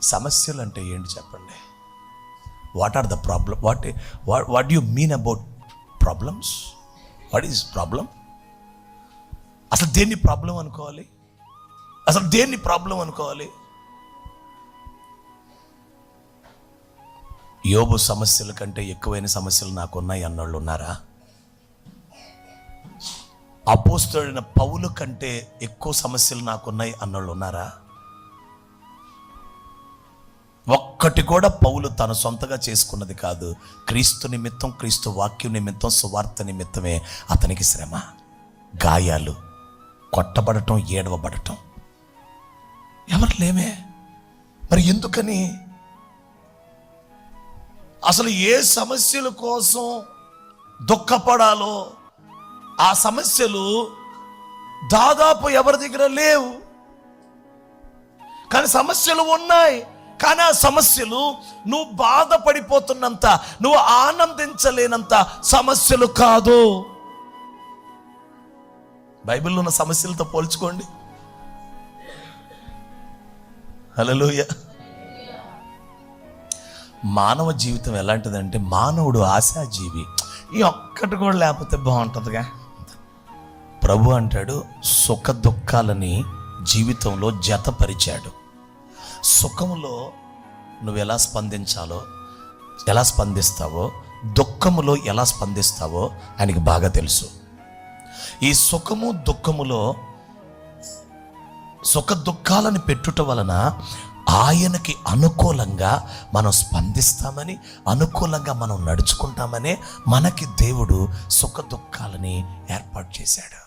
సమస్యలు అంటే ఏంటి చెప్పండి? What are the problem? What you mean about problems? What is problem? అసలు దేన్ని ప్రాబ్లం అనుకోవాలి? అసలు దేన్ని ప్రాబ్లం అనుకోవాలి? యోబు సమస్యల కంటే ఎక్కువైన సమస్యలు నాకున్నాయి అన్నోళ్ళు ఉన్నారా? అపోస్తలుడైన పౌలు కంటే ఎక్కువ సమస్యలు నాకున్నాయి అన్నోళ్ళు ఉన్నారా? ఒక్కటి కూడా పౌలు తన సొంతగా చేసుకున్నది కాదు. క్రీస్తు నిమిత్తం, క్రీస్తు వాక్యం నిమిత్తం, సువార్త నిమిత్తమే అతనికి శ్రమ, గాయాలు, కొట్టబడటం, ఏడవబడటం. ఎవరు లేమే. మరి ఎందుకని? అసలు ఏ సమస్యల కోసం దుఃఖపడాలో ఆ సమస్యలు దాదాపు ఎవరి దగ్గర లేవు. కానీ సమస్యలు ఉన్నాయి. కానీ ఆ సమస్యలు నువ్వు బాధపడిపోతున్నంత, నువ్వు ఆనందించలేనంత సమస్యలు కాదు. బైబిల్లో ఉన్న సమస్యలతో పోల్చుకోండి. హల్లెలూయా. మానవ జీవితం ఎలాంటిదంటే, మానవుడు ఆశాజీవి. ఈ ఒక్కటి కూడా లేకపోతే బాగుంటుందిగా. ప్రభు అంటాడు, సుఖ దుఃఖాలని జీవితంలో జతపరిచాడు. సుఖములో నువ్వు ఎలా స్పందించాలో, ఎలా స్పందిస్తావో, దుఃఖములో ఎలా స్పందిస్తావో ఆయనకి బాగా తెలుసు. ఈ సుఖము దుఃఖములో సుఖ దుఃఖాలను పెట్టుట వలన ఆయనకి అనుకూలంగా మనం స్పందిస్తామని, అనుకూలంగా మనం నడుచుకుంటామని మనకి దేవుడు సుఖ దుఃఖాలని ఏర్పాటు చేశాడు.